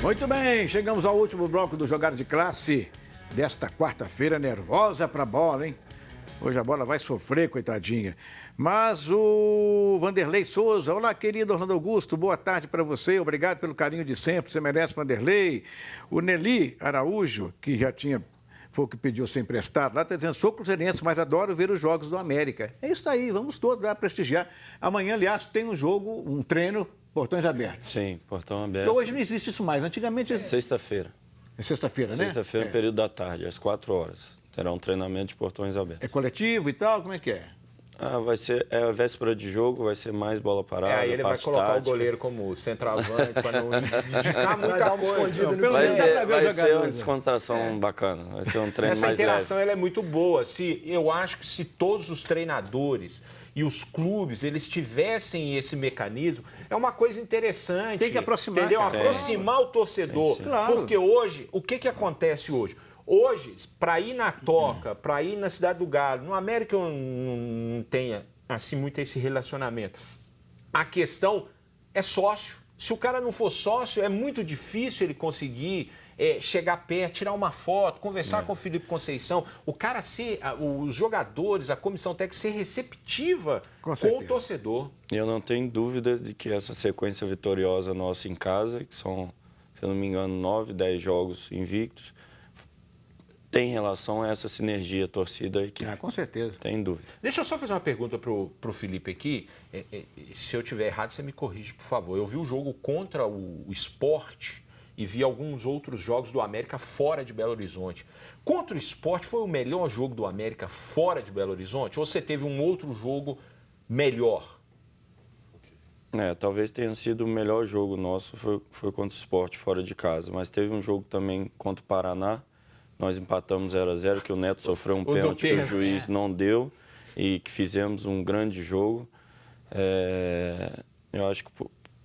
Muito bem, chegamos ao último bloco do Jogada de Classe desta quarta-feira, nervosa pra bola, hein? Hoje a bola vai sofrer, coitadinha. Mas o Vanderlei Souza, olá, querido Orlando Augusto, boa tarde para você, obrigado pelo carinho de sempre, você merece, Vanderlei. O Nelly Araújo, que já foi o que pediu ser emprestado, lá está dizendo, sou cruzeirense, mas adoro ver os jogos do América. É isso aí, vamos todos lá prestigiar. Amanhã, aliás, tem um jogo, um treino, portões abertos. Sim, portão aberto. Hoje não existe isso mais, antigamente... Sexta-feira. É sexta-feira, né? Sexta-feira, período da tarde, às 4 horas. Terá um treinamento de portões abertos. É coletivo e tal? Como é que é? Vai ser, a véspera de jogo, vai ser mais bola parada. Aí ele vai colocar tática. o goleiro como centroavante, para não indicar muita coisa. Vai ser uma descontração bacana, vai ser um treino Essa mais interação leve. ela é muito boa. Eu acho que se todos os treinadores e os clubes, eles tivessem esse mecanismo, é uma coisa interessante. Tem que aproximar, entendeu? cara. Aproximar o torcedor. Claro. Porque hoje, o que acontece hoje? Hoje, para ir na Toca, para ir na Cidade do Galo, no América eu não tenha assim muito esse relacionamento. A questão é sócio. Se o cara não for sócio, é muito difícil ele conseguir chegar perto, tirar uma foto, conversar com o Felipe Conceição. O cara os jogadores, a comissão técnica ser receptiva com o torcedor. Eu não tenho dúvida de que essa sequência vitoriosa nossa em casa, que são, se eu não me engano, 9, 10 jogos invictos, tem relação a essa sinergia torcida e equipe. Com certeza. Tem dúvida. Deixa eu só fazer uma pergunta pro Felipe aqui. Se eu tiver errado, você me corrige, por favor. Eu vi o jogo contra o Sport e vi alguns outros jogos do América fora de Belo Horizonte. Contra o Sport, foi o melhor jogo do América fora de Belo Horizonte? Ou você teve um outro jogo melhor? Talvez tenha sido o melhor jogo nosso, foi contra o Sport fora de casa. Mas teve um jogo também contra o Paraná. Nós empatamos 0-0, que o Neto sofreu um pênalti que o juiz não deu e que fizemos um grande jogo. Eu acho que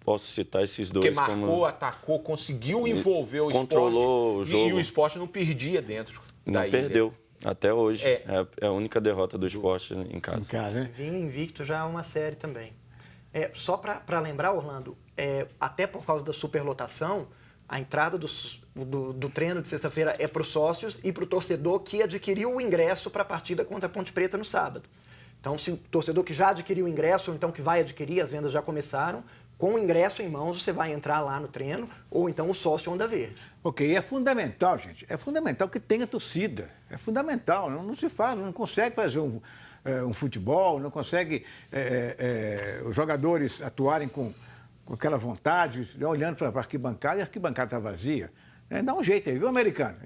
posso citar esses dois. Porque marcou, atacou, conseguiu envolver o Sport. Controlou o jogo. E o Sport não perdia dentro da ilha. Não perdeu, até hoje. É a única derrota do Sport em casa. Né? Vinha invicto já uma série também. Só para lembrar, Orlando, até por causa da superlotação, a entrada do treino de sexta-feira é para os sócios e para o torcedor que adquiriu o ingresso para a partida contra a Ponte Preta no sábado. Então, se o torcedor que já adquiriu o ingresso ou então que vai adquirir, as vendas já começaram, com o ingresso em mãos você vai entrar lá no treino ou então o sócio Onda Verde. Ok, é fundamental, gente, é fundamental que tenha torcida, é fundamental, não se faz, não consegue fazer um futebol, não consegue os jogadores atuarem com aquela vontade, olhando para a arquibancada e a arquibancada está vazia. Dá um jeito aí, viu, americano?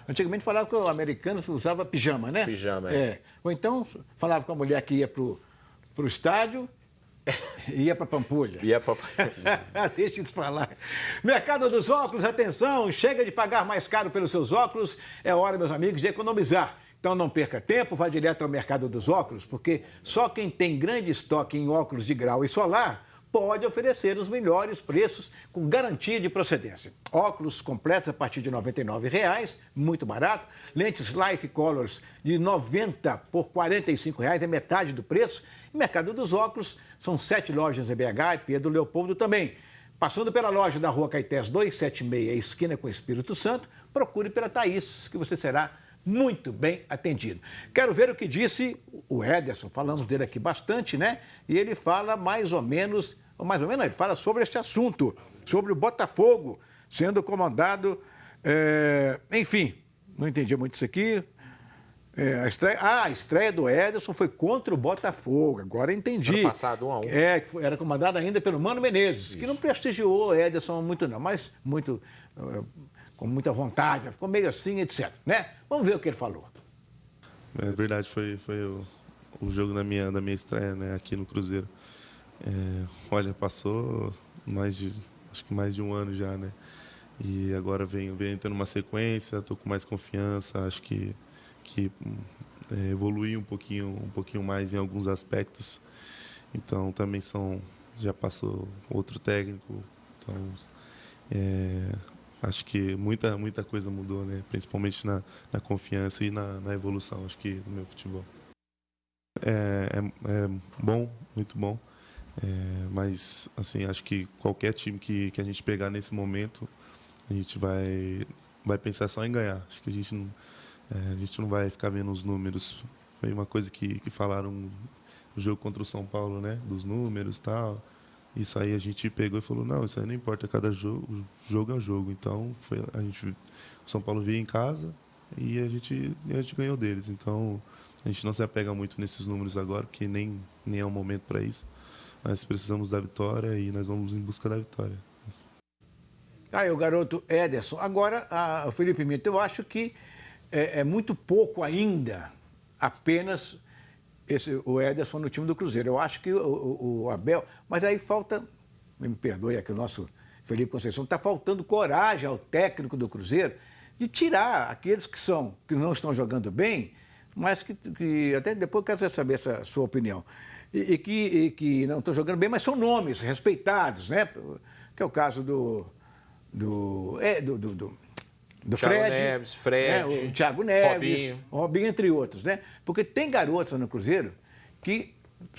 Antigamente falava que o americano usava pijama, né? Pijama, Ou então falava com a mulher que ia para o estádio e ia para Pampulha. Deixa isso falar. Mercado dos óculos, atenção, chega de pagar mais caro pelos seus óculos, é hora, meus amigos, de economizar. Então não perca tempo, vá direto ao Mercado dos Óculos, porque só quem tem grande estoque em óculos de grau e solar pode oferecer os melhores preços com garantia de procedência. Óculos completos a partir de R$ 99,00, muito barato. Lentes Life Colors de R$ 90 por R$ 45,00, é metade do preço. E Mercado dos Óculos, são 7 lojas em BH e Pedro Leopoldo também. Passando pela loja da Rua Caetés 276, esquina com Espírito Santo, procure pela Thaís, que você será muito bem atendido. Quero ver o que disse o Ederson, falamos dele aqui bastante, né? E ele fala mais ou menos, ele fala sobre esse assunto, sobre o Botafogo sendo comandado, enfim, não entendi muito isso aqui. A estreia do Ederson foi contra o Botafogo, agora entendi. Ano passado, 1-1. Que era comandado ainda pelo Mano Menezes, isso. Que não prestigiou o Ederson muito não, mas muito... com muita vontade, ficou meio assim, etc. Né? Vamos ver o que ele falou. É verdade, foi o jogo da minha estreia, né, aqui no Cruzeiro. Olha, passou acho que mais de um ano já, né? E agora venho tendo uma sequência, estou com mais confiança, acho que evolui um pouquinho mais em alguns aspectos. Então também já passou outro técnico, então acho que muita coisa mudou, né? Principalmente na confiança e na evolução, acho que, do meu futebol. É bom, muito bom. Mas, assim, acho que qualquer time que a gente pegar nesse momento, a gente vai pensar só em ganhar. Acho que a gente não vai ficar vendo os números. Foi uma coisa que falaram no jogo contra o São Paulo, né? Dos números e tal. Isso aí a gente pegou e falou, não, isso aí não importa, cada jogo é um jogo. Então, o São Paulo veio em casa e a gente ganhou deles. Então, a gente não se apega muito nesses números agora, porque nem é o momento para isso. Nós precisamos da vitória e nós vamos em busca da vitória. Aí o garoto Ederson. Agora, o Felipe Mito, eu acho que é muito pouco ainda apenas o Ederson no time do Cruzeiro. Eu acho que o Abel... Mas aí falta... Me perdoe aqui o nosso Felipe Conceição. Está faltando coragem ao técnico do Cruzeiro de tirar aqueles que não estão jogando bem, mas que até depois eu quero saber essa sua opinião. E que não estão jogando bem, mas são nomes respeitados, né? Que é o caso do Fred, o Thiago Neves, Robinho, entre outros, né? Porque tem garotos no Cruzeiro que,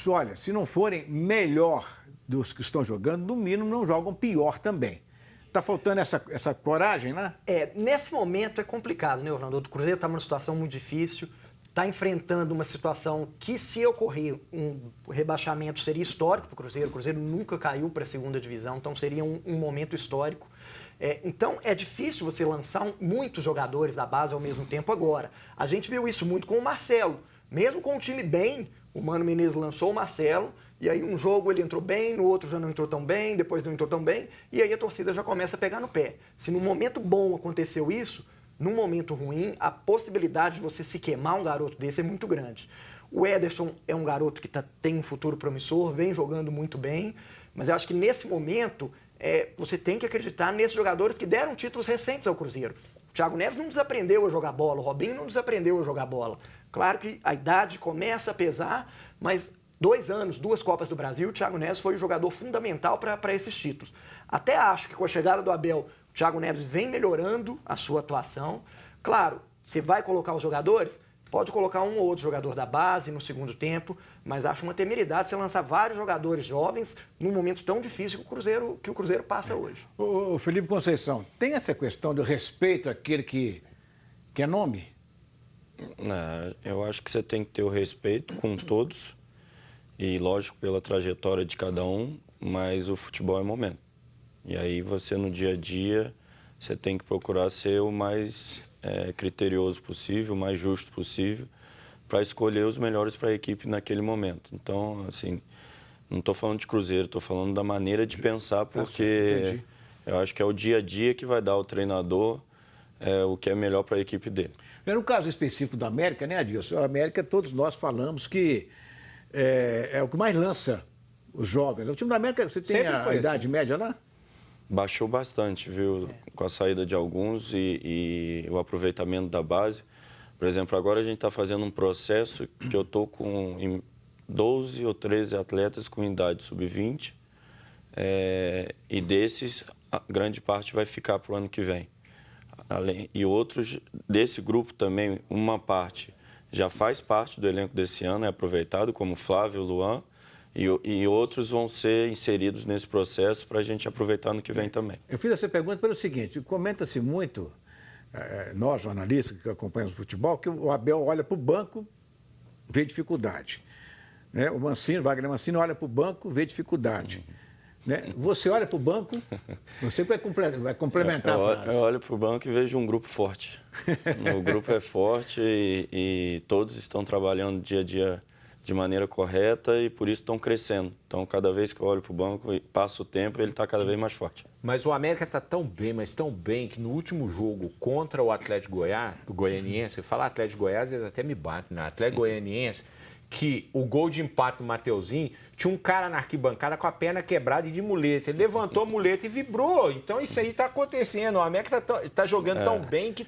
olha, se não forem melhor dos que estão jogando, no mínimo não jogam pior também. Está faltando essa coragem, né? Nesse momento é complicado, né, Orlando? O Cruzeiro está numa situação muito difícil, está enfrentando uma situação que, se ocorrer um rebaixamento, seria histórico para o Cruzeiro. O Cruzeiro nunca caiu para a segunda divisão, então seria um momento histórico. Então, é difícil você lançar muitos jogadores da base ao mesmo tempo agora. A gente viu isso muito com o Marcelo. Mesmo com o time bem, o Mano Menezes lançou o Marcelo, e aí um jogo ele entrou bem, no outro já não entrou tão bem, depois não entrou tão bem, e aí a torcida já começa a pegar no pé. Se num momento bom aconteceu isso, num momento ruim, a possibilidade de você se queimar um garoto desse é muito grande. O Ederson é um garoto que tem um futuro promissor, vem jogando muito bem, mas eu acho que nesse momento você tem que acreditar nesses jogadores que deram títulos recentes ao Cruzeiro. O Thiago Neves não desaprendeu a jogar bola, o Robinho não desaprendeu a jogar bola. Claro que a idade começa a pesar, mas 2 anos, 2 Copas do Brasil, o Thiago Neves foi o jogador fundamental para esses títulos. Até acho que com a chegada do Abel, o Thiago Neves vem melhorando a sua atuação. Claro, você vai colocar os jogadores? Pode colocar um ou outro jogador da base no segundo tempo, mas acho uma temeridade você lançar vários jogadores jovens num momento tão difícil que o Cruzeiro passa hoje. O Felipe Conceição, tem essa questão do respeito àquele que é nome? Eu acho que você tem que ter o respeito com todos e, lógico, pela trajetória de cada um, mas o futebol é momento. E aí você, no dia a dia, você tem que procurar ser o mais criterioso possível, o mais justo possível, para escolher os melhores para a equipe naquele momento. Então, assim, não estou falando de Cruzeiro, estou falando da maneira de pensar, porque eu acho que é o dia a dia que vai dar ao treinador o que é melhor para a equipe dele. No caso específico da América, né, Adilson? A América, todos nós falamos que é o que mais lança os jovens. O time da América, você tem a idade média lá? Baixou bastante, viu? Com a saída de alguns e o aproveitamento da base. Por exemplo, agora a gente está fazendo um processo que eu estou com 12 ou 13 atletas com idade sub-20 e desses, a grande parte vai ficar para o ano que vem. E outros desse grupo também, uma parte já faz parte do elenco desse ano, é aproveitado, como Flávio, Luan, e outros vão ser inseridos nesse processo para a gente aproveitar no que vem também. Eu fiz essa pergunta pelo seguinte, comenta-se muito, nós jornalistas que acompanhamos o futebol, que o Abel olha para o banco, vê dificuldade. Né? O Wagner Mancini olha para o banco, vê dificuldade. Né? Você olha para o banco, você vai complementar a frase. Eu olho para o banco e vejo um grupo forte. O grupo é forte e todos estão trabalhando dia a dia de maneira correta e por isso estão crescendo. Então, cada vez que eu olho para o banco e passa o tempo, ele está cada vez mais forte. Mas o América está tão bem, mas tão bem, que no último jogo contra o Atlético Goianiense, eu falo Atlético Goiás, eles até me batem, né? Atlético Goianiense, que o gol de empate do Mateuzinho, tinha um cara na arquibancada com a perna quebrada e de muleta. Ele levantou a muleta e vibrou. Então isso aí está acontecendo. O América tá jogando tão bem que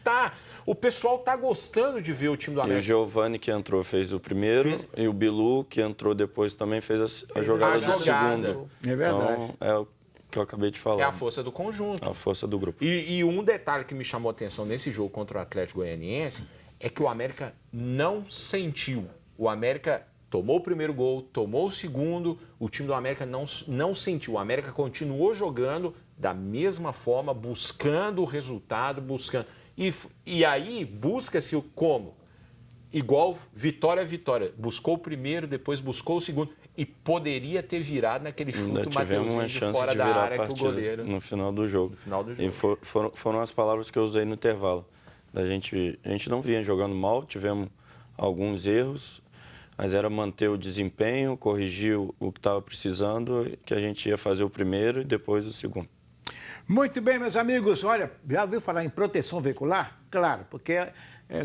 o pessoal está gostando de ver o time do América. E o Giovani, que entrou, fez o primeiro, e o Bilu, que entrou depois, também fez a jogada do segundo. É verdade. Então, é o que eu acabei de falar. É a força do conjunto. A força do grupo. E um detalhe que me chamou a atenção nesse jogo contra o Atlético Goianiense é que o América não sentiu. O América tomou o primeiro gol, tomou o segundo, o time do América não sentiu. O América continuou jogando da mesma forma, buscando o resultado, buscando. E aí busca-se o como? Igual vitória a vitória. Buscou o primeiro, depois buscou o segundo. E poderia ter virado naquele chute Mateuzinho de fora da área que o goleiro... No final do jogo. No final do jogo. E foram as palavras que eu usei no intervalo. A gente não vinha jogando mal, tivemos alguns erros, mas era manter o desempenho, corrigir o que estava precisando, que a gente ia fazer o primeiro e depois o segundo. Muito bem, meus amigos. Olha, já ouviu falar em proteção veicular? Claro, porque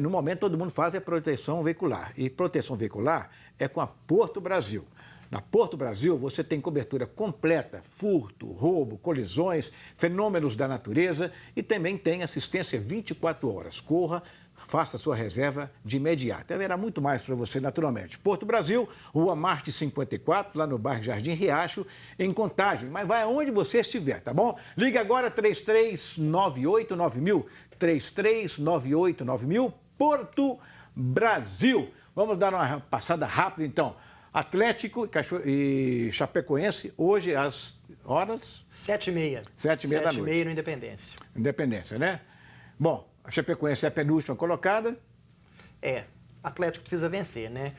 no momento todo mundo faz proteção veicular. E proteção veicular é com a Porto Brasil. Na Porto Brasil, você tem cobertura completa, furto, roubo, colisões, fenômenos da natureza e também tem assistência 24 horas. Corra, faça sua reserva de imediato. Haverá muito mais para você, naturalmente. Porto Brasil, Rua Marte 54, lá no bairro Jardim Riacho, em Contagem. Mas vai aonde você estiver, tá bom? Ligue agora 3398-9000, 3398-9000, Porto Brasil. Vamos dar uma passada rápida, então. Atlético e Chapecoense, hoje às horas... 7h30. 7h30 da noite. 7h30 no Independência. Independência, né? Bom, a Chapecoense é a penúltima colocada. Atlético precisa vencer, né?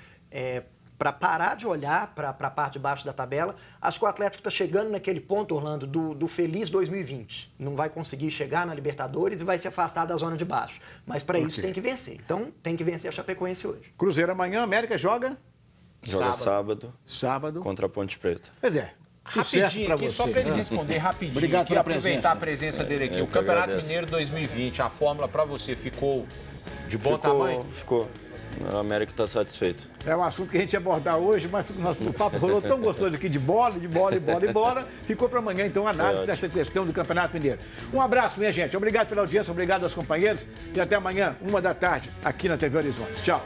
Para parar de olhar para a parte de baixo da tabela, acho que o Atlético está chegando naquele ponto, Orlando, do feliz 2020. Não vai conseguir chegar na Libertadores e vai se afastar da zona de baixo. Mas para isso tem que vencer. Então, tem que vencer a Chapecoense hoje. Cruzeiro amanhã, América joga... Joga sábado contra a Ponte Preta. Pois é. Rapidinho aqui, só para ele responder rapidinho. Obrigado queria pela aproveitar a presença dele aqui. O Campeonato Mineiro 2020, a fórmula para você ficou de bom tamanho? Ficou. O América está satisfeito. É um assunto que a gente ia abordar hoje, mas o papo rolou tão gostoso aqui de bola. Ficou para amanhã, então, a análise dessa questão do Campeonato Mineiro. Um abraço, minha gente. Obrigado pela audiência, obrigado aos companheiros e até amanhã, 1h da tarde, aqui na TV Horizonte. Tchau.